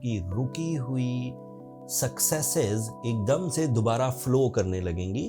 आपकी रुकी हुई सक्सेसेस एकदम से दोबारा फ्लो करने लगेंगी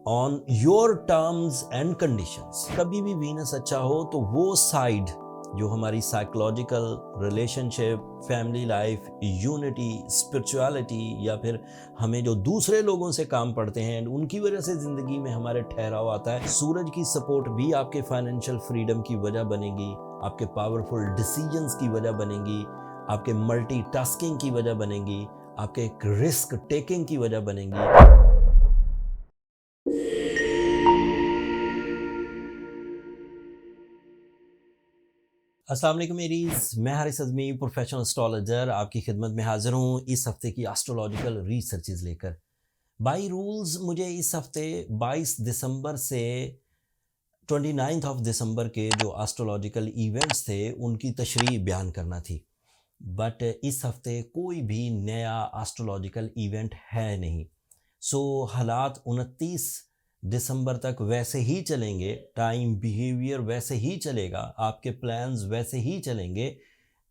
on your terms and conditions. कभी भी वीनस अच्छा हो तो वो साइड जो हमारी psychological relationship, family life, unity, spirituality, या फिर हमें जो दूसरे लोगों से काम पड़ते हैं उनकी वजह से ज़िंदगी में हमारे ठहराव आता है। सूरज की सपोर्ट भी आपके फाइनेंशियल फ्रीडम की वजह बनेगी, आपके पावरफुल डिसीजंस की वजह बनेगी, आपके मल्टीटास्किंग की वजह बनेगी, आपके रिस्क टेकिंग की वजह बनेगी। अस्सलाम वालेकुम मेरीज, मैं हारिस अज़मी प्रोफेशनल एस्ट्रोलॉजर आपकी खिदमत में हाजिर हूँ इस हफ्ते की एस्ट्रोलॉजिकल रिसर्चेज लेकर। बाई रूल्स मुझे इस हफ्ते 22 दिसंबर से 29 ऑफ दिसंबर के जो एस्ट्रोलॉजिकल इवेंट्स थे उनकी तशरीह बयान करना थी, बट इस हफ्ते कोई भी नया एस्ट्रोलॉजिकल इवेंट है नहीं। सो हालात 29 दिसंबर तक वैसे ही चलेंगे, टाइम बिहेवियर वैसे ही चलेगा, आपके प्लान्स वैसे ही चलेंगे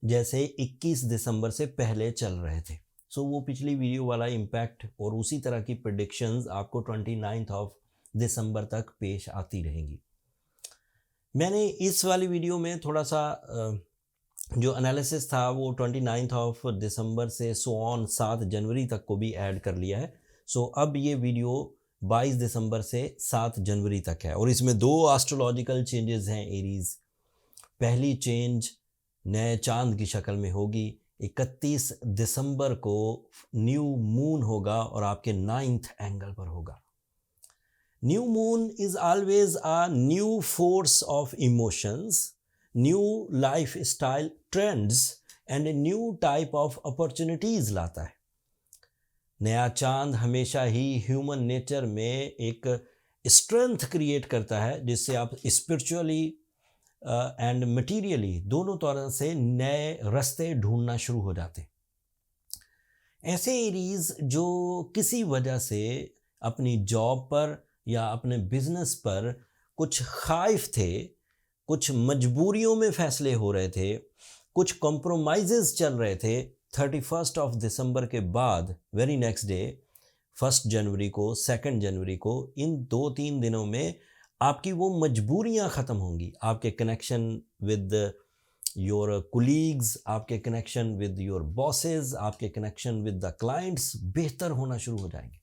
जैसे 21 दिसंबर से पहले चल रहे थे। सो वो पिछली वीडियो वाला इम्पैक्ट और उसी तरह की प्रेडिक्शंस आपको 29 ऑफ दिसंबर तक पेश आती रहेंगी। मैंने इस वाली वीडियो में थोड़ा सा जो एनालिसिस था वो 29 ऑफ दिसंबर से सो ऑन 7 जनवरी तक को भी ऐड कर लिया है। सो अब ये वीडियो 22 दिसंबर से 7 जनवरी तक है और इसमें दो एस्ट्रोलॉजिकल चेंजेस हैं एरीज। पहली चेंज नए चांद की शक्ल में होगी। 31 दिसंबर को न्यू मून होगा और आपके 9th एंगल पर होगा। New moon is always a new force of emotions, new life style trends and new type of opportunities लाता है। नया चांद हमेशा ही ह्यूमन नेचर में एक स्ट्रेंथ क्रिएट करता है जिससे आप स्पिरिचुअली एंड मटेरियली दोनों तरह से नए रास्ते ढूंढना शुरू हो जाते। ऐसे एरीज जो किसी वजह से अपनी जॉब पर या अपने बिजनेस पर कुछ खाइफ थे, कुछ मजबूरियों में फैसले हो रहे थे, कुछ कॉम्प्रोमाइजेस चल रहे थे, 31 ऑफ दिसंबर के बाद वेरी नेक्स्ट डे 1 जनवरी को, 2 जनवरी को, इन 2-3 दिनों में आपकी वो मजबूरियां ख़त्म होंगी। आपके कनेक्शन विद योर कुलीग्स, आपके कनेक्शन विद योर बॉसेस, आपके कनेक्शन विद द क्लाइंट्स बेहतर होना शुरू हो जाएंगे।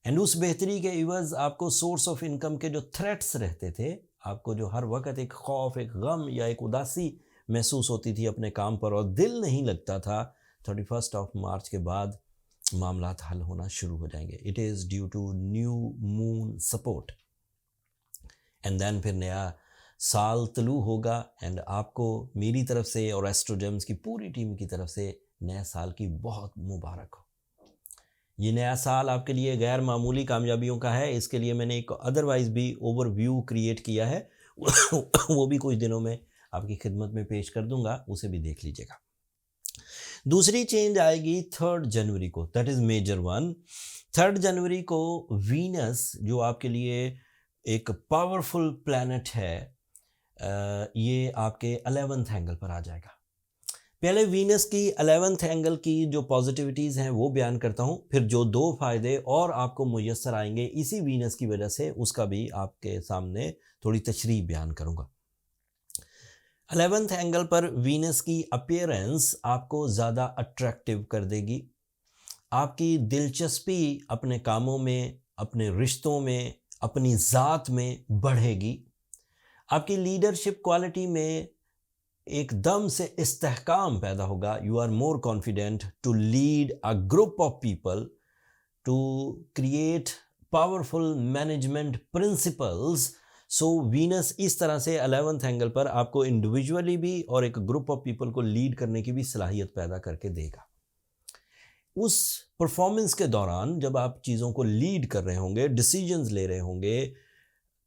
एंड उस बेहतरी के इवज़ आपको सोर्स ऑफ इनकम के जो थ्रेट्स रहते थे, आपको जो हर वक्त एक खौफ, एक गम या एक उदासी महसूस होती थी अपने काम पर और दिल नहीं लगता था, 31 ऑफ मार्च के बाद मामलात हल होना शुरू हो जाएंगे। It is due to new moon support. And then फिर नया साल तलू होगा एंड आपको मेरी तरफ से और एस्ट्रोजेम्स की पूरी टीम की तरफ से नए साल की बहुत मुबारक हो। ये नया साल आपके लिए गैर मामूली कामयाबियों का है। इसके लिए मैंने एक अदरवाइज़ भी ओवरव्यू क्रिएट किया है वो भी कुछ दिनों में आपकी खिदमत में पेश कर दूंगा, उसे भी देख लीजिएगा। दूसरी चेंज आएगी 3 जनवरी को, दैट इज़ मेजर वन। 3 जनवरी को वीनस जो आपके लिए एक पावरफुल प्लैनेट है, ये आपके 11th एंगल पर आ जाएगा। पहले वीनस की 11th एंगल की जो पॉजिटिविटीज़ हैं वो बयान करता हूँ, फिर जो 2 फ़ायदे और आपको मुयस्सर आएंगे इसी वीनस की वजह से उसका भी आपके सामने थोड़ी तशरीह बयान करूँगा। 11th एंगल पर वीनस की अपीयरेंस आपको ज़्यादा अट्रैक्टिव कर देगी। आपकी दिलचस्पी अपने कामों में, अपने रिश्तों में, अपनी ज़ात में बढ़ेगी। आपकी लीडरशिप क्वालिटी में एकदम से इस्तेहकाम पैदा होगा। You are more confident to lead a group of people, to create powerful management principles. So Venus इस तरह से 11th एंगल पर आपको इंडिविजुअली भी और एक ग्रुप ऑफ पीपल को लीड करने की भी सलाहियत पैदा करके देगा। उस परफॉर्मेंस के दौरान जब आप चीज़ों को लीड कर रहे होंगे, डिसीजंस ले रहे होंगे,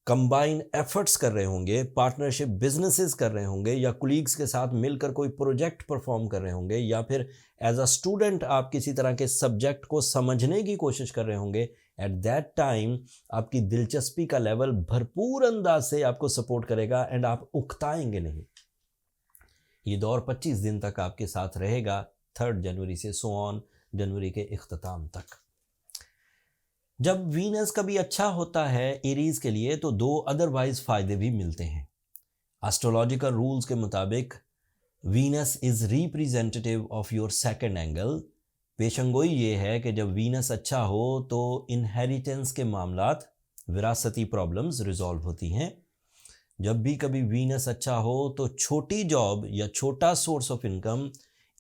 कंबाइन एफर्ट्स कर रहे होंगे, पार्टनरशिप बिजनेसेस कर रहे होंगे या कुलीग्स के साथ मिलकर कोई प्रोजेक्ट परफॉर्म कर रहे होंगे या फिर एज अ स्टूडेंट आप किसी तरह के सब्जेक्ट को समझने की कोशिश कर रहे होंगे, एट दैट टाइम आपकी दिलचस्पी का लेवल भरपूर अंदाज से आपको सपोर्ट करेगा एंड आप उकताएंगे नहीं। ये दौर 25 दिन तक आपके साथ रहेगा 3 जनवरी से सो ऑन जनवरी के इख्तिताम तक। जब वीनस कभी अच्छा होता है एरीज के लिए तो 2 अदरवाइज फ़ायदे भी मिलते हैं। एस्ट्रोलॉजिकल रूल्स के मुताबिक Venus is representative of your second angle. पेशंगोई ये है कि जब वीनस अच्छा हो तो इनहेरिटेंस के मामलात, विरासती प्रॉब्लम्स रिजॉल्व होती हैं। जब भी कभी वीनस अच्छा हो तो छोटी जॉब या छोटा सोर्स ऑफ इनकम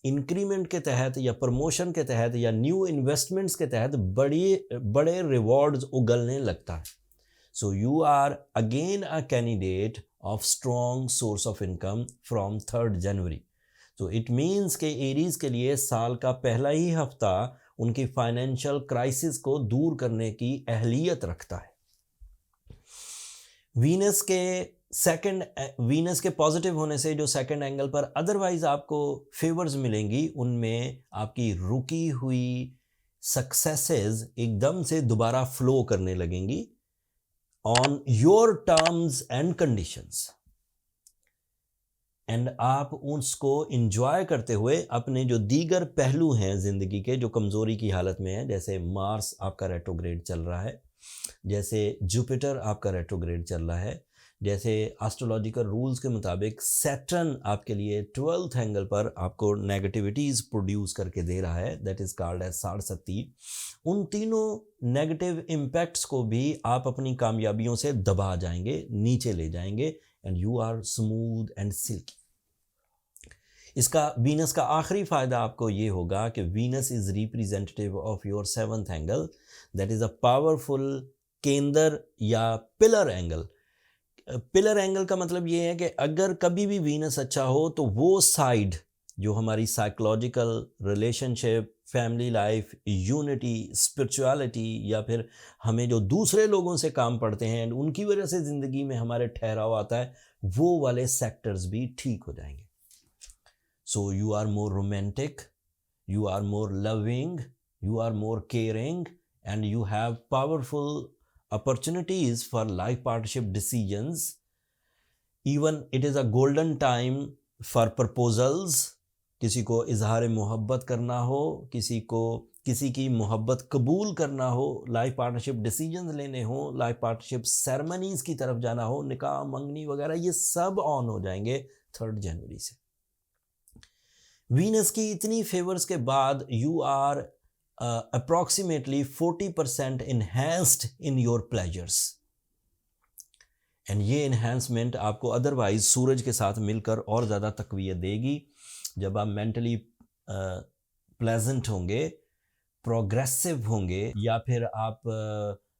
इंक्रीमेंट के तहत या प्रमोशन के तहत या न्यू इन्वेस्टमेंट्स के तहत बड़े रिवॉर्ड्स उगलने लगता है। So you are again a candidate of strong source of income from 3 January. तो इट मीन्स के एरीज के लिए साल का पहला ही हफ्ता उनकी फाइनेंशियल क्राइसिस को दूर करने की अहलियत रखता है। वीनस के पॉजिटिव होने से जो सेकंड एंगल पर अदरवाइज आपको फेवर्स मिलेंगी, उनमें आपकी रुकी हुई सक्सेसेस एकदम से दोबारा फ्लो करने लगेंगी on your terms and conditions, and आप उसको इंजॉय करते हुए अपने जो दीगर पहलू हैं ज़िंदगी के जो कमज़ोरी की हालत में है, जैसे मार्स आपका रेट्रोग्रेड चल रहा है, जैसे जुपिटर आपका रेट्रोग्रेड चल रहा है, जैसे एस्ट्रोलॉजिकल रूल्स के मुताबिक सैटर्न आपके लिए 12th एंगल पर आपको नेगेटिविटीज़ प्रोड्यूस करके दे रहा है, दैट इज़ कॉल्ड एज 67। उन तीनों नेगेटिव इम्पैक्ट्स को भी आप अपनी कामयाबियों से दबा जाएंगे, नीचे ले जाएंगे, and you are smooth and silky. इसका वीनस का आखिरी फ़ायदा आपको ये होगा कि Venus is representative of your 7th angle, that is a powerful केंद्र या पिलर एंगल। पिलर एंगल का मतलब ये है कि अगर कभी भी वीनस अच्छा हो तो वो साइड जो हमारी psychological relationship, family life, unity, spirituality, या फिर हमें जो दूसरे लोगों से काम पड़ते हैं एंड उनकी वजह से ज़िंदगी में हमारे ठहराव आता है, वो वाले सेक्टर्स भी ठीक हो जाएंगे। So you are more romantic, you are more loving, you are more caring, and you have powerful opportunities for life partnership decisions. Even it is a golden time for proposals. किसी को इजहार मोहब्बत करना हो, किसी की मोहब्बत कबूल करना हो, लाइफ पार्टनरशिप डिसीजंस लेने हो, लाइफ पार्टनरशिप सेरेमनीज की तरफ जाना हो, निकाह, मंगनी वगैरह, ये सब ऑन हो जाएंगे 3 जनवरी से। वीनस की इतनी फेवर्स के बाद you are approximately 40% enhanced in your pleasures, and ये इन्हेंसमेंट आपको अदरवाइज सूरज के साथ मिलकर और ज़्यादा तकवीत देगी। जब आप मेंटली प्लेजेंट होंगे, प्रोग्रेसिव होंगे, या फिर आप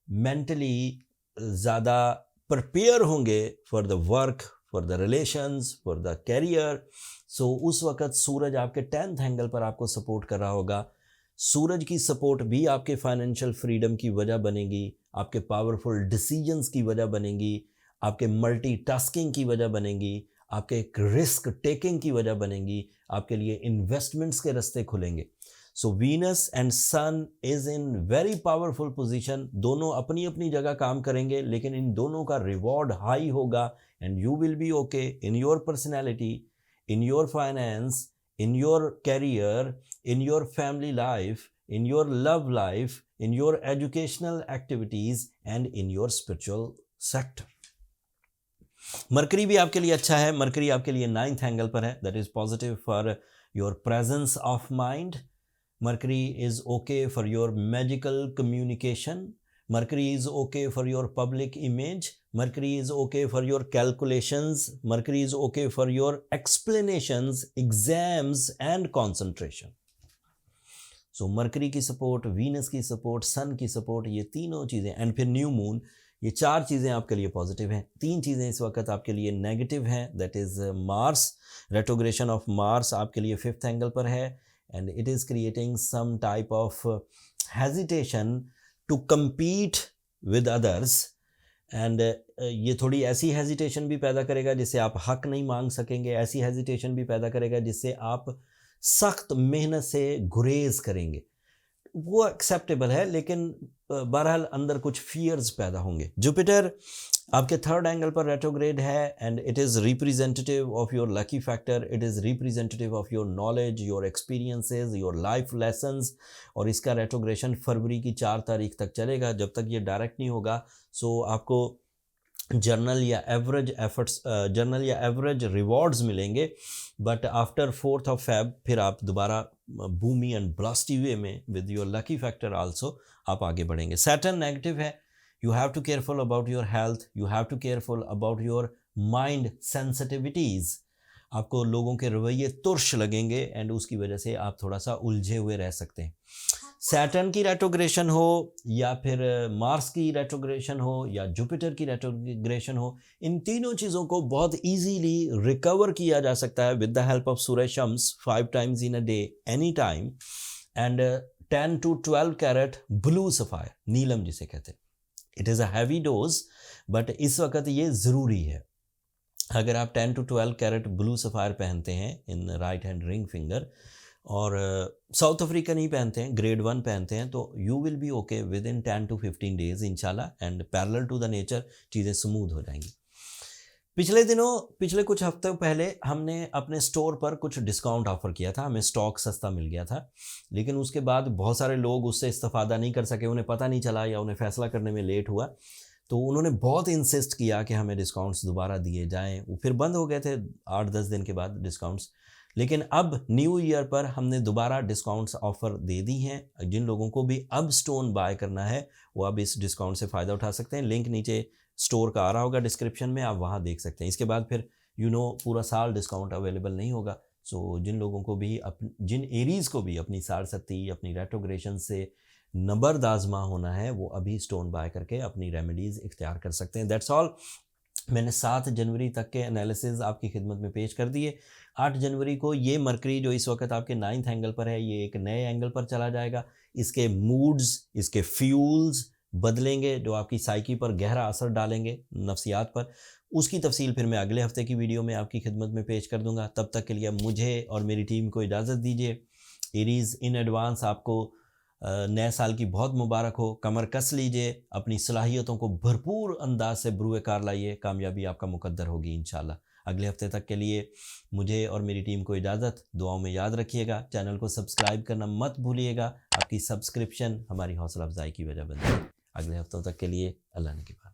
मेंटली ज़्यादा प्रिपेयर होंगे for the work, for the relations, for the career, so उस वक़्त सूरज आपके 10th एंगल पर आपको सपोर्ट कर रहा होगा। सूरज की सपोर्ट भी आपके फाइनेंशियल फ्रीडम की वजह बनेगी, आपके पावरफुल डिसीजंस की वजह बनेगी, आपके मल्टीटास्किंग की वजह बनेगी, आपके एक रिस्क टेकिंग की वजह बनेगी, आपके लिए इन्वेस्टमेंट्स के रास्ते खुलेंगे। So Venus and sun is in very powerful position. दोनों अपनी अपनी जगह काम करेंगे, लेकिन इन दोनों का रिवॉर्ड हाई होगा, and you will be okay in your personality, in your finance, in your career, in your family life, in your love life, in your educational activities, and in your spiritual sector. Mercury भी आपके लिए अच्छा है। Mercury आपके लिए 9th angle पर है, that is positive for your presence of mind. Mercury is okay for your magical communication. Mercury is okay for your public image. Mercury is okay for your calculations. Mercury is okay for your explanations, exams and concentration. So Mercury की support, Venus की support, Sun की support, ये तीनों चीज़ें, and फिर new moon, ये 4 चीज़ें आपके लिए पॉजिटिव हैं। 3 चीज़ें इस वक्त आपके लिए नेगेटिव हैं, that is Mars, retrogression of Mars आपके लिए 5th एंगल पर है, and it is creating some type of hesitation to compete with others, and ये थोड़ी ऐसी हेजिटेशन भी पैदा करेगा जिससे आप हक नहीं मांग सकेंगे, ऐसी हेजिटेशन भी पैदा करेगा जिससे आप सख्त मेहनत से गुरेज करेंगे। वो एक्सेप्टेबल है, लेकिन बहरहाल अंदर कुछ फियर्स पैदा होंगे। जुपिटर आपके थर्ड एंगल पर रेट्रोग्रेड है and it is representative of your lucky factor, it is representative of your knowledge, your experiences, your life lessons. और इसका रेट्रोग्रेशन फरवरी की 4 तारीख तक चलेगा। जब तक ये डायरेक्ट नहीं होगा सो आपको जर्नल या एवरेज एफर्ट्स, जर्नल या एवरेज रिवॉर्ड्स मिलेंगे। But after 4th of Feb फिर आप दोबारा बूमी एंड ब्लास्टी वे में with your lucky factor also आप आगे बढ़ेंगे। सैटर्न नेगेटिव है, you have to careful about your health, you have to careful about your mind sensitivities। आपको लोगों के रवैये तुर्श लगेंगे एंड उसकी वजह से आप थोड़ा सा उलझे हुए रह सकते हैं। सैटर्न की रेट्रोग्रेशन हो या फिर मार्स की रेट्रोग्रेशन हो या जुपिटर की रेट्रोग्रेशन हो, इन तीनों चीज़ों को बहुत इजीली रिकवर किया जा सकता है विद द हेल्प ऑफ सूरज शम्स 5 times in a day any time and 10 to 12 carat blue sapphire, नीलम जिसे कहते हैं। It is a heavy dose but इस वक्त ये ज़रूरी है। अगर आप 10 to 12 कैरेट ब्लू सफ़ायर पहनते हैं in right hand ring finger और साउथ अफ्रीका नहीं पहनते हैं, ग्रेड 1 पहनते हैं, तो you will be okay with in 10 to 15 days इंशाल्लाह and parallel to the nature चीज़ें स्मूथ हो जाएंगी। पिछले कुछ हफ्तों पहले हमने अपने स्टोर पर कुछ डिस्काउंट ऑफ़र किया था, हमें स्टॉक सस्ता मिल गया था, लेकिन उसके बाद बहुत सारे लोग उससे इस्तेफ़ादा नहीं कर सके, उन्हें पता नहीं चला या उन्हें फ़ैसला करने में लेट हुआ, तो उन्होंने बहुत इंसिस्ट किया कि हमें डिस्काउंट्स दोबारा दिए जाएं। वो फिर बंद हो गए थे 8-10 दिन के बाद डिस्काउंट्स, लेकिन अब न्यू ईयर पर हमने दोबारा डिस्काउंट्स ऑफ़र दे दी हैं। जिन लोगों को भी अब स्टोन बाय करना है वो अब इस डिस्काउंट से फ़ायदा उठा सकते हैं। लिंक नीचे स्टोर का आ रहा होगा डिस्क्रिप्शन में, आप वहाँ देख सकते हैं। इसके बाद फिर पूरा साल डिस्काउंट अवेलेबल नहीं होगा। सो जिन लोगों को भी जिन एरीज़ को भी अपनी सारसती, अपनी रेट्रोग्रेशन से नबर्द आज़मा होना है, वो अभी स्टोन बाय करके अपनी रेमेडीज़ इख्तियार कर सकते हैं। That's all. मैंने 7 जनवरी तक के एनालिसिस आपकी खिदमत में पेश कर दिए। 8 जनवरी को ये मरकरी जो इस वक्त आपके 9th एंगल पर है, ये एक नए एंगल पर चला जाएगा। इसके मूड्स, इसके फ्यूल्स बदलेंगे जो आपकी साइकी पर गहरा असर डालेंगे, नफ्सियात पर। उसकी तफसील फिर मैं अगले हफ्ते की वीडियो में आपकी खिदमत में पेश कर दूंगा। तब तक के लिए मुझे और मेरी टीम को इजाज़त दीजिए। एरीज़, इन एडवांस आपको नए साल की बहुत मुबारक हो। कमर कस लीजिए, अपनी सलाहियतों को भरपूर अंदाज से बरूए कार लाइए, कामयाबी आपका मुकद्दर होगी इंशाल्लाह। अगले हफ्ते तक के लिए मुझे और मेरी टीम को इजाज़त। दुआओं में याद रखिएगा, चैनल को सब्सक्राइब करना मत भूलिएगा। आपकी सब्सक्रिप्शन हमारी हौसला अफजाई की वजह बनती है। अगले हफ्तों तक के लिए अल्लाह ने की बात।